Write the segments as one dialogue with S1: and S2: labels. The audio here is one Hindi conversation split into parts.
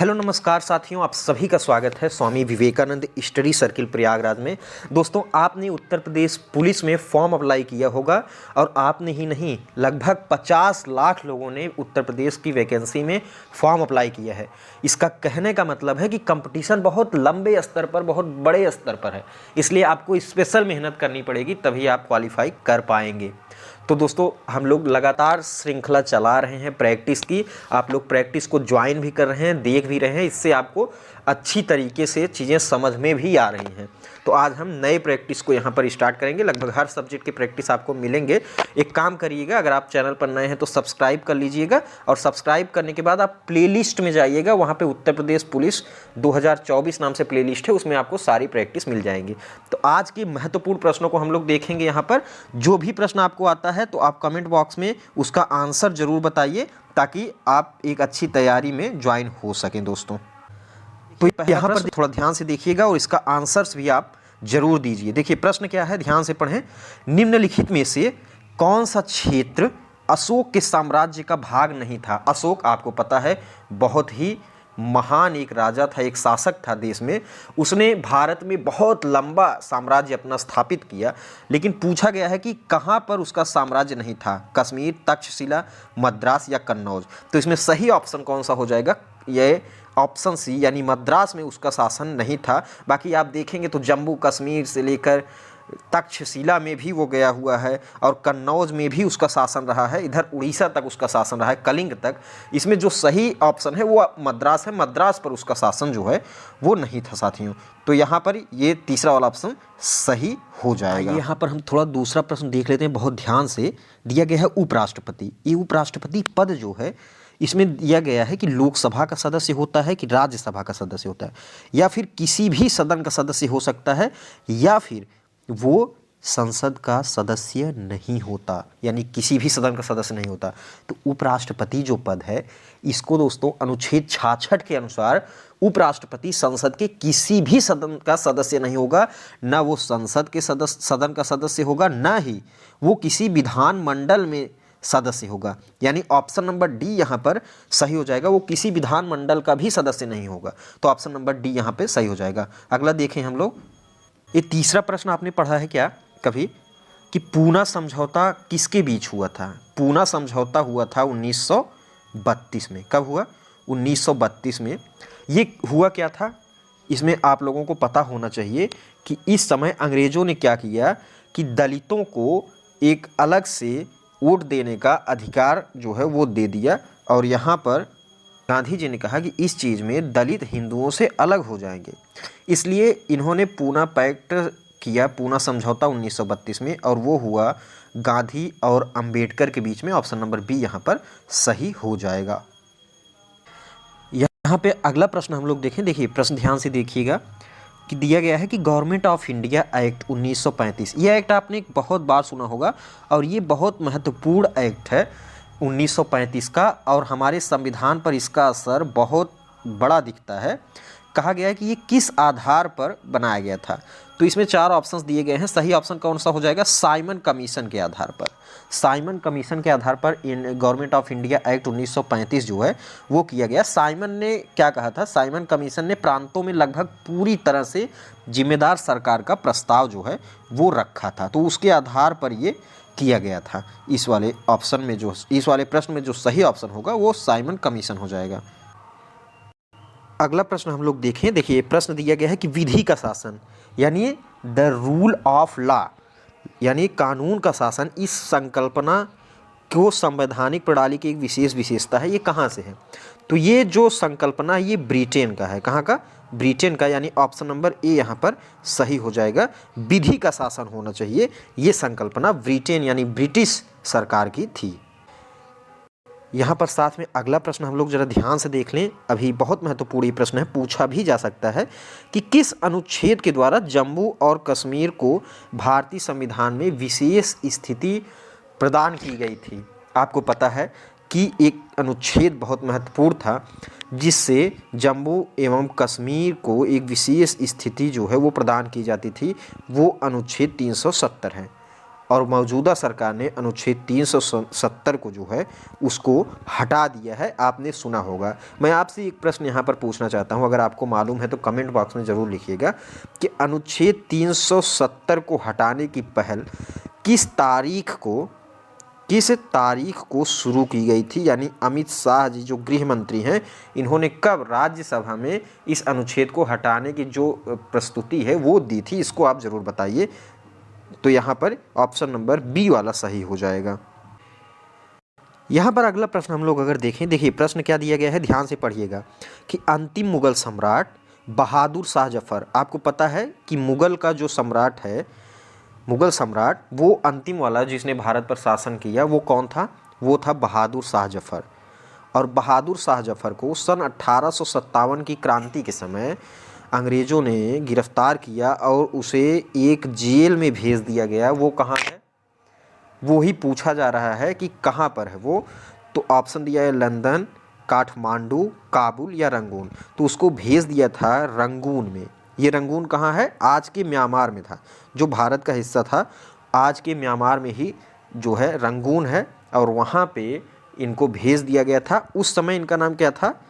S1: हेलो नमस्कार साथियों, आप सभी का स्वागत है स्वामी विवेकानंद स्टडी सर्किल प्रयागराज में। दोस्तों, आपने उत्तर प्रदेश पुलिस में फॉर्म अप्लाई किया होगा और आपने ही नहीं, लगभग 50 लाख लोगों ने उत्तर प्रदेश की वैकेंसी में फॉर्म अप्लाई किया है। इसका कहने का मतलब है कि कंपटीशन बहुत लंबे स्तर पर, बहुत बड़े स्तर पर है, इसलिए आपको स्पेशल मेहनत करनी पड़ेगी, तभी आप क्वालिफाई कर पाएंगे। तो दोस्तों, हम लोग लगातार श्रृंखला चला रहे हैं प्रैक्टिस की। आप लोग प्रैक्टिस को ज्वाइन भी कर रहे हैं, देख भी रहे हैं, इससे आपको अच्छी तरीके से चीज़ें समझ में भी आ रही हैं। तो आज हम नए प्रैक्टिस को यहाँ पर स्टार्ट करेंगे। लगभग हर सब्जेक्ट के प्रैक्टिस आपको मिलेंगे। एक काम करिएगा, अगर आप चैनल पर नए हैं तो सब्सक्राइब कर लीजिएगा, और सब्सक्राइब करने के बाद आप प्लेलिस्ट में जाइएगा। वहाँ पे उत्तर प्रदेश पुलिस 2024 नाम से प्लेलिस्ट है, उसमें आपको सारी प्रैक्टिस मिल जाएंगी। तो आज के महत्वपूर्ण प्रश्नों को हम लोग देखेंगे। यहाँ पर जो भी प्रश्न आपको आता है तो आप कमेंट बॉक्स में उसका आंसर ज़रूर बताइए, ताकि आप एक अच्छी तैयारी में ज्वाइन हो सकें दोस्तों। तो यहाँ पर थोड़ा ध्यान से देखिएगा और इसका आंसर्स भी आप जरूर दीजिए। देखिए प्रश्न क्या है, ध्यान से पढ़ें। निम्नलिखित में से कौन सा क्षेत्र अशोक के साम्राज्य का भाग नहीं था? अशोक आपको पता है बहुत ही महान एक राजा था, एक शासक था देश में। उसने भारत में बहुत लंबा साम्राज्य अपना स्थापित किया, लेकिन पूछा गया है कि कहाँ पर उसका साम्राज्य नहीं था? कश्मीर, तक्षशिला, मद्रास या कन्नौज? तो इसमें सही ऑप्शन कौन सा हो जाएगा? ये ऑप्शन सी, यानी मद्रास में उसका शासन नहीं था। बाकी आप देखेंगे तो जम्मू कश्मीर से लेकर तक्षशिला में भी वो गया हुआ है, और कन्नौज में भी उसका शासन रहा है, इधर उड़ीसा तक उसका शासन रहा है, कलिंग तक। इसमें जो सही ऑप्शन है वो मद्रास है। मद्रास पर उसका शासन जो है वो नहीं था साथियों। तो यहाँ पर ये तीसरा वाला ऑप्शन सही हो जाएगा। यहाँ पर हम थोड़ा दूसरा प्रश्न देख लेते हैं, बहुत ध्यान से। दिया गया है उपराष्ट्रपति। ये उपराष्ट्रपति पद जो है, इसमें दिया गया है कि लोकसभा का सदस्य होता है, कि राज्यसभा का सदस्य होता है, या फिर किसी भी सदन का सदस्य हो सकता है, या फिर वो संसद का सदस्य नहीं होता, यानी किसी भी सदन का सदस्य नहीं होता। तो उपराष्ट्रपति जो पद है, इसको दोस्तों अनुच्छेद 66 के अनुसार उपराष्ट्रपति संसद के किसी भी सदन का सदस्य नहीं होगा। ना वो संसद के सदन का सदस्य होगा, ना ही वो किसी विधानमंडल में सदस्य होगा। यानी ऑप्शन नंबर डी यहाँ पर सही हो जाएगा। वो किसी विधानमंडल का भी सदस्य नहीं होगा। तो ऑप्शन नंबर डी यहाँ पे सही हो जाएगा। अगला देखें हम लोग। ये तीसरा प्रश्न आपने पढ़ा है क्या कभी, कि पूना समझौता किसके बीच हुआ था? पूना समझौता हुआ था 1932 में। कब हुआ? 1932 में। ये हुआ क्या था, इसमें आप लोगों को पता होना चाहिए कि इस समय अंग्रेज़ों ने क्या किया कि दलितों को एक अलग से वोट देने का अधिकार जो है वो दे दिया। और यहाँ पर गांधी जी ने कहा कि इस चीज़ में दलित हिंदुओं से अलग हो जाएंगे, इसलिए इन्होंने पूना पैक्ट किया, पूना समझौता 1932 में, और वो हुआ गांधी और अंबेडकर के बीच में। ऑप्शन नंबर बी यहाँ पर सही हो जाएगा। यहाँ पे अगला प्रश्न हम लोग देखें। देखिए प्रश्न ध्यान से देखिएगा कि दिया गया है कि गवर्नमेंट ऑफ इंडिया एक्ट 1935। ये एक्ट आपने बहुत बार सुना होगा, और ये बहुत महत्वपूर्ण एक्ट है 1935 का, और हमारे संविधान पर इसका असर बहुत बड़ा दिखता है। कहा गया है कि ये किस आधार पर बनाया गया था? तो इसमें 4 ऑप्शंस दिए गए हैं। सही ऑप्शन कौन सा हो जाएगा? साइमन कमीशन के आधार पर। साइमन कमीशन के आधार पर गवर्नमेंट ऑफ इंडिया एक्ट 1935 जो है वो किया गया। साइमन ने क्या कहा था? साइमन कमीशन ने प्रांतों में लगभग पूरी तरह से जिम्मेदार सरकार का प्रस्ताव जो है वो रखा था, तो उसके आधार पर ये किया गया था। इस वाले ऑप्शन में जो, इस वाले प्रश्न में जो सही ऑप्शन होगा वो साइमन कमीशन हो जाएगा। अगला प्रश्न हम लोग देखें। देखिए प्रश्न दिया गया है कि विधि का शासन, यानी द रूल ऑफ लॉ, यानी कानून का शासन, इस संकल्पना को संवैधानिक प्रणाली की एक विशेष विशेषता है। ये कहाँ से है? तो ये जो संकल्पना है ये ब्रिटेन का है। कहाँ का? ब्रिटेन का। यानी ऑप्शन नंबर ए यहाँ पर सही हो जाएगा। विधि का शासन होना चाहिए, ये संकल्पना ब्रिटेन यानी ब्रिटिश सरकार की थी। यहाँ पर साथ में अगला प्रश्न हम लोग जरा ध्यान से देख लें। अभी बहुत महत्वपूर्ण ये प्रश्न है, पूछा भी जा सकता है कि किस अनुच्छेद के द्वारा जम्मू और कश्मीर को भारतीय संविधान में विशेष स्थिति प्रदान की गई थी? आपको पता है कि एक अनुच्छेद बहुत महत्वपूर्ण था जिससे जम्मू एवं कश्मीर को एक विशेष स्थिति जो है वो प्रदान की जाती थी। वो अनुच्छेद 370 है। और मौजूदा सरकार ने अनुच्छेद 370 को जो है उसको हटा दिया है। आपने सुना होगा। मैं आपसे एक प्रश्न यहाँ पर पूछना चाहता हूँ, अगर आपको मालूम है तो कमेंट बॉक्स में ज़रूर लिखिएगा कि अनुच्छेद 370 को हटाने की पहल किस तारीख को शुरू की गई थी? यानी अमित शाह जी जो गृह मंत्री हैं, इन्होंने कब राज्यसभा में इस अनुच्छेद को हटाने की जो प्रस्तुति है वो दी थी? इसको आप ज़रूर बताइए। तो यहाँ पर ऑप्शन नंबर बी वाला सही हो जाएगा। यहाँ पर अगला प्रश्न हम लोग अगर देखें, देखिए प्रश्न क्या दिया गया है, ध्यान से पढ़िएगा कि अंतिम मुगल सम्राट बहादुर शाह जफर, आपको पता है कि मुगल का जो सम्राट है, मुगल सम्राट वो अंतिम वाला जिसने भारत पर शासन किया वो कौन था? वो था बहादुर शाह जफर। और बहादुर शाह जफर को सन 1857 की क्रांति के समय अंग्रेज़ों ने गिरफ्तार किया और उसे एक जेल में भेज दिया गया। वो कहाँ है? वो ही पूछा जा रहा है कि कहाँ पर है वो। तो ऑप्शन दिया है लंदन, काठमांडू, काबुल या रंगून। तो उसको भेज दिया था रंगून में। ये रंगून कहाँ है? आज के म्यांमार में था, जो भारत का हिस्सा था। आज के म्यांमार में ही जो है रंगून है, और वहाँ पे इनको भेज दिया गया था। उस समय इनका नाम क्या था?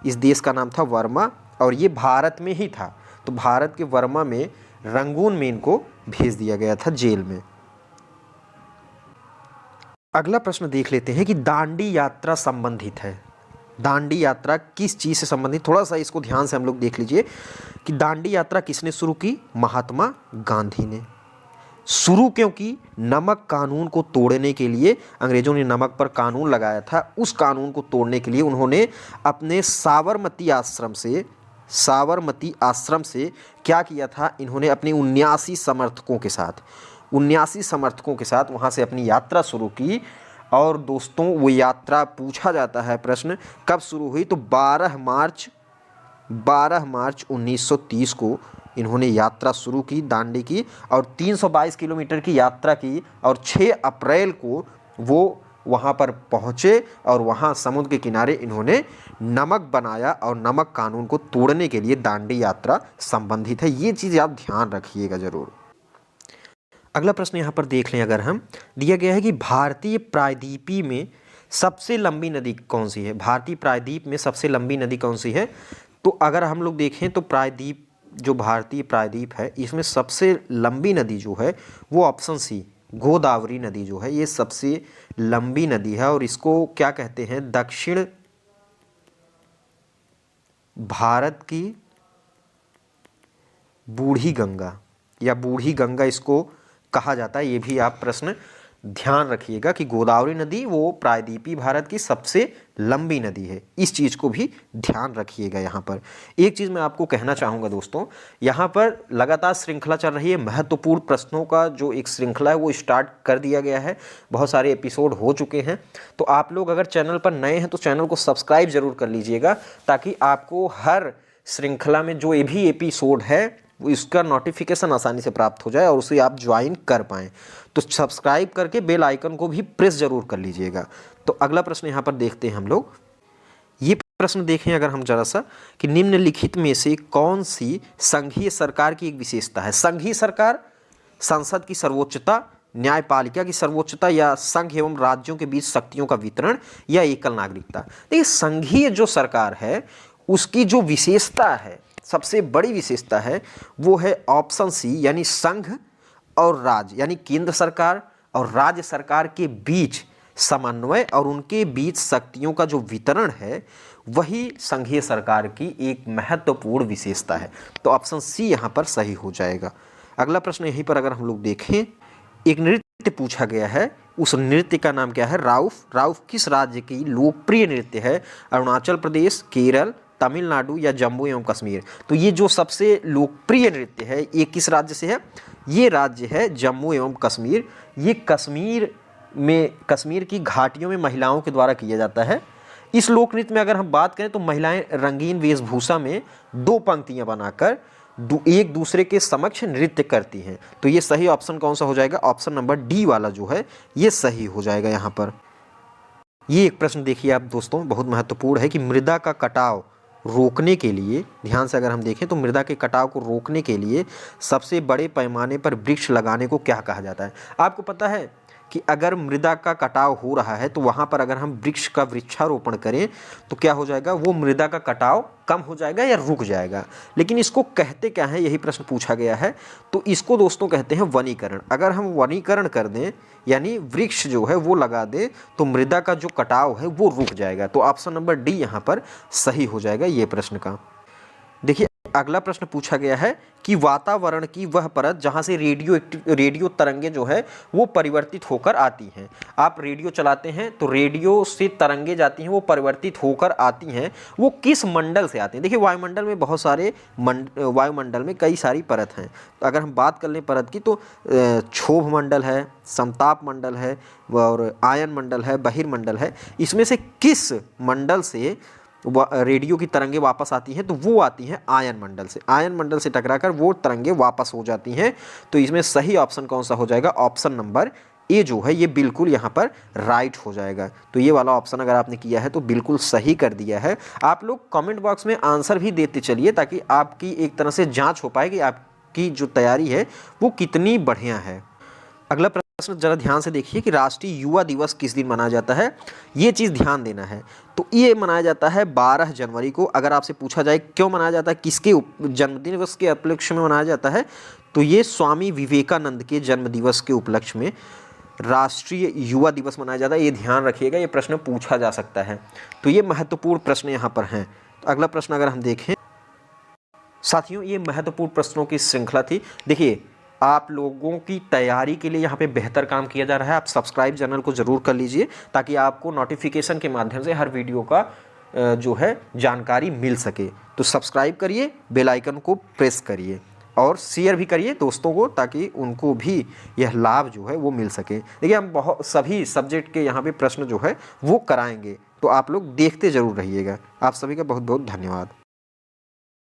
S1: इस देश का नाम था वर्मा, और ये भारत में ही था। तो भारत के वर्मा में, रंगून में इनको भेज दिया गया था जेल में। अगला प्रश्न देख लेते हैं कि दांडी यात्रा संबंधित है। दांडी यात्रा किस चीज़ से संबंधित? थोड़ा सा इसको ध्यान से हम लोग देख लीजिए कि दांडी यात्रा किसने शुरू की? महात्मा गांधी ने। शुरू क्योंकि नमक कानून को तोड़ने के लिए, अंग्रेज़ों ने नमक पर कानून लगाया था, उस कानून को तोड़ने के लिए उन्होंने अपने साबरमती आश्रम से क्या किया था? इन्होंने अपने 79 समर्थकों के साथ वहाँ से अपनी यात्रा शुरू की। और दोस्तों वो यात्रा, पूछा जाता है प्रश्न, कब शुरू हुई? तो 12 मार्च 1930 को इन्होंने यात्रा शुरू की दांडी की, और 322 किलोमीटर की यात्रा की, और 6 अप्रैल को वो वहाँ पर पहुँचे और वहाँ समुद्र के किनारे इन्होंने नमक बनाया, और नमक कानून को तोड़ने के लिए दांडी यात्रा संबंधित है। ये चीज़ आप ध्यान रखिएगा ज़रूर। अगला प्रश्न यहाँ पर देख लें, अगर हम, दिया गया है कि भारतीय प्रायद्वीपीय में सबसे लंबी नदी कौन सी है? भारतीय प्रायद्वीप में सबसे लंबी नदी कौन सी है? तो अगर हम लोग देखें तो प्रायद्वीप, जो भारतीय प्रायद्वीप है, इसमें सबसे लंबी नदी जो है वो ऑप्शन सी, गोदावरी नदी जो है, ये सबसे लंबी नदी है। और इसको क्या कहते हैं? दक्षिण भारत की बूढ़ी गंगा, या बूढ़ी गंगा इसको कहा जाता है। ये भी आप प्रश्न ध्यान रखिएगा कि गोदावरी नदी वो प्रायद्वीपीय भारत की सबसे लंबी नदी है। इस चीज़ को भी ध्यान रखिएगा। यहाँ पर एक चीज़ मैं आपको कहना चाहूँगा दोस्तों, यहाँ पर लगातार श्रृंखला चल रही है। महत्वपूर्ण प्रश्नों का जो एक श्रृंखला है वो स्टार्ट कर दिया गया है। बहुत सारे एपिसोड हो चुके हैं। तो आप लोग अगर चैनल पर नए हैं तो चैनल को सब्सक्राइब ज़रूर कर लीजिएगा, ताकि आपको हर श्रृंखला में जो भी एपिसोड है वो इसका नोटिफिकेशन आसानी से प्राप्त हो जाए और उसे आप ज्वाइन कर पाएँ। तो सब्सक्राइब करके बेल आइकन को भी प्रेस ज़रूर कर लीजिएगा। तो अगला प्रश्न यहाँ पर देखते हैं हम लोग। ये प्रश्न देखें अगर हम जरा सा, कि निम्नलिखित में से कौन सी संघीय सरकार की एक विशेषता है? संघीय सरकार, संसद की सर्वोच्चता, न्यायपालिका की सर्वोच्चता, या संघ एवं राज्यों के बीच शक्तियों का वितरण, या एकल नागरिकता? देखिए, संघीय जो सरकार है उसकी जो विशेषता है, सबसे बड़ी विशेषता है, वो है ऑप्शन सी, यानी संघ और राज्य, यानी केंद्र सरकार और राज्य सरकार के बीच समन्वय और उनके बीच शक्तियों का जो वितरण है, वही संघीय सरकार की एक महत्वपूर्ण विशेषता है। तो ऑप्शन सी यहाँ पर सही हो जाएगा। अगला प्रश्न यहीं पर अगर हम लोग देखें, एक नृत्य पूछा गया है, उस नृत्य का नाम क्या है? राउफ। राउफ किस राज्य की लोकप्रिय नृत्य है? अरुणाचल प्रदेश, केरल, तमिलनाडु या जम्मू एवं कश्मीर? तो ये जो सबसे लोकप्रिय नृत्य है ये किस राज्य से है? ये राज्य है जम्मू एवं कश्मीर। ये कश्मीर की घाटियों में महिलाओं के द्वारा किया जाता है। इस लोक नृत्य में अगर हम बात करें तो महिलाएं रंगीन वेशभूषा में 2 पंक्तियां बनाकर एक दूसरे के समक्ष नृत्य करती हैं। तो ये सही ऑप्शन कौन सा हो जाएगा? ऑप्शन नंबर डी वाला जो है ये सही हो जाएगा। यहाँ पर ये एक प्रश्न देखिए आप दोस्तों, बहुत महत्वपूर्ण है कि मृदा का कटाव रोकने के लिए, ध्यान से अगर हम देखें तो मृदा के कटाव को रोकने के लिए सबसे बड़े पैमाने पर वृक्ष लगाने को क्या कहा जाता है? आपको पता है कि अगर मृदा का कटाव हो रहा है तो वहाँ पर अगर हम वृक्ष का वृक्षारोपण करें तो क्या हो जाएगा, वो मृदा का कटाव कम हो जाएगा या रुक जाएगा। लेकिन इसको कहते क्या है, यही प्रश्न पूछा गया है। तो इसको दोस्तों कहते हैं वनीकरण। अगर हम वनीकरण कर दें यानी वृक्ष जो है वो लगा दें तो मृदा का जो कटाव है वो रुक जाएगा। तो ऑप्शन नंबर डी यहाँ पर सही हो जाएगा ये प्रश्न का। देखिए अगला प्रश्न पूछा गया है कि वातावरण की वह परत जहाँ से रेडियो तरंगे जो है वो परिवर्तित होकर आती हैं। आप रेडियो चलाते हैं तो रेडियो से तरंगे जाती हैं, वो परिवर्तित होकर आती हैं, वो किस मंडल से आती हैं? देखिए वायुमंडल में बहुत सारे वायुमंडल में कई सारी परत हैं। तो अगर हम बात कर लें परत की तो क्षोभ मंडल है, समताप मंडल है और आयन मंडल है, बहिर्मंडल है। इसमें से किस मंडल से रेडियो की तरंगे वापस आती हैं? तो वो आती हैं आयन मंडल से। आयन मंडल से टकराकर वो तरंगे वापस हो जाती हैं। तो इसमें सही ऑप्शन कौन सा हो जाएगा? ऑप्शन नंबर ए जो है ये बिल्कुल यहाँ पर राइट हो जाएगा। तो ये वाला ऑप्शन अगर आपने किया है तो बिल्कुल सही कर दिया है। आप लोग कमेंट बॉक्स में आंसर भी देते चलिए ताकि आपकी एक तरह से जाँच हो पाए कि आपकी जो तैयारी है वो कितनी बढ़िया है। अगला प्रश्न जरा ध्यान से देखिए कि राष्ट्रीय युवा दिवस किस दिन मनाया जाता है, ये चीज़ ध्यान देना है। तो ये मनाया जाता है 12 जनवरी को। अगर आपसे पूछा जाए क्यों मनाया जाता है, किसके जन्मदिवस के उपलक्ष्य में मनाया जाता है, तो ये स्वामी विवेकानंद के जन्मदिवस के उपलक्ष्य में राष्ट्रीय युवा दिवस मनाया जाता है। ये ध्यान रखिएगा, ये प्रश्न पूछा जा सकता है। तो ये महत्वपूर्ण प्रश्न यहाँ पर हैं। तो अगला प्रश्न अगर हम देखें साथियों, ये महत्वपूर्ण प्रश्नों की श्रृंखला थी। देखिए आप लोगों की तैयारी के लिए यहाँ पे बेहतर काम किया जा रहा है। आप सब्सक्राइब चैनल को ज़रूर कर लीजिए ताकि आपको नोटिफिकेशन के माध्यम से हर वीडियो का जो है जानकारी मिल सके। तो सब्सक्राइब करिए, बेल आइकन को प्रेस करिए और शेयर भी करिए दोस्तों को ताकि उनको भी यह लाभ जो है वो मिल सके। देखिए हम बहुत सभी सब्जेक्ट के यहाँ पे प्रश्न जो है वो कराएंगे, तो आप लोग देखते ज़रूर रहिएगा। आप सभी का बहुत बहुत धन्यवाद।